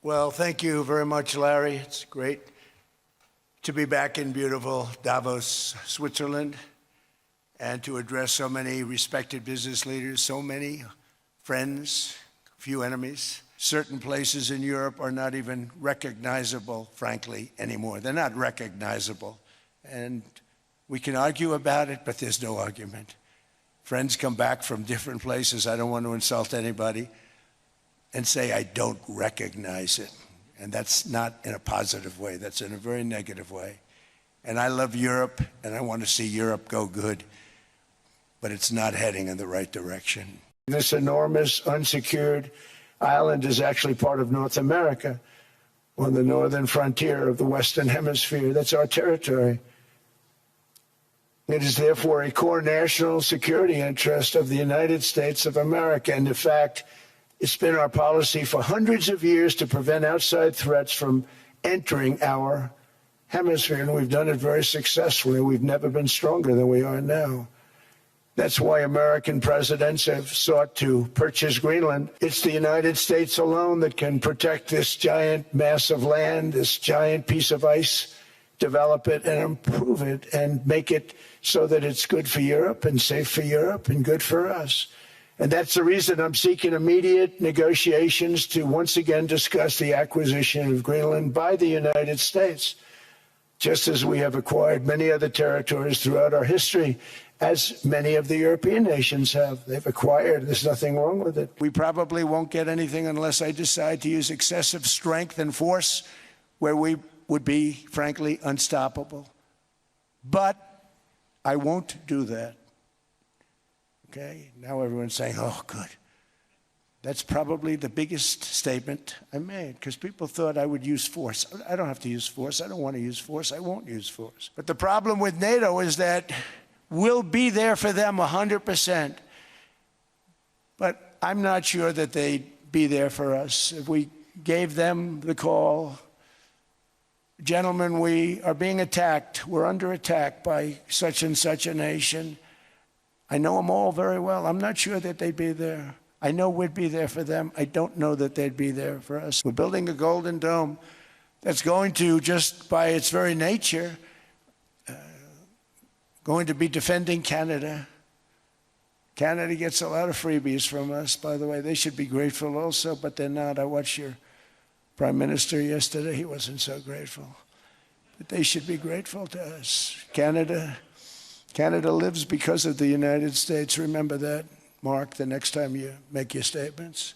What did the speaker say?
Well, thank you very much, Larry. It's great to be back in beautiful Davos, Switzerland, and to address so many respected business leaders, so many friends, few enemies. Certain places in Europe are not even recognizable, frankly, anymore. They're not recognizable. And we can argue about it, but there's no argument. Friends come back from different places. I don't want to insult anybody and say I don't recognize it. And that's not in a positive way. That's in a very negative way. And I love Europe, and I want to see Europe go good, but it's not heading in the right direction. This enormous unsecured island is actually part of North America, on the northern frontier of the Western Hemisphere. That's our territory. It is therefore a core national security interest of the United States of America. And in fact, it's been our policy for hundreds of years to prevent outside threats from entering our hemisphere, and we've done it very successfully. We've never been stronger than we are now. That's why American presidents have sought to purchase Greenland. It's the United States alone that can protect this giant mass of land, this giant piece of ice, develop it and improve it and make it so that it's good for Europe and safe for Europe and good for us. And that's the reason I'm seeking immediate negotiations to once again discuss the acquisition of Greenland by the United States, just as we have acquired many other territories throughout our history, as many of the European nations have. They've acquired. There's nothing wrong with it. We probably won't get anything unless I decide to use excessive strength and force where we would be, frankly, unstoppable. But I won't do that. Okay, now everyone's saying, oh, good. That's probably the biggest statement I made, because people thought I would use force. I don't have to use force. I don't want to use force. I won't use force. But the problem with NATO is that we'll be there for them 100%. But I'm not sure that they'd be there for us. If we gave them the call, gentlemen, we are being attacked. We're under attack by such and such a nation. I know them all very well. I'm not sure that they'd be there. I know we'd be there for them. I don't know that they'd be there for us. We're building a golden dome that's going to, just by its very nature, going to be defending Canada. Canada gets a lot of freebies from us, by the way. They should be grateful also, but they're not. I watched your Prime Minister yesterday. He wasn't so grateful. But they should be grateful to us. Canada lives because of the United States. Remember that, Mark, the next time you make your statements.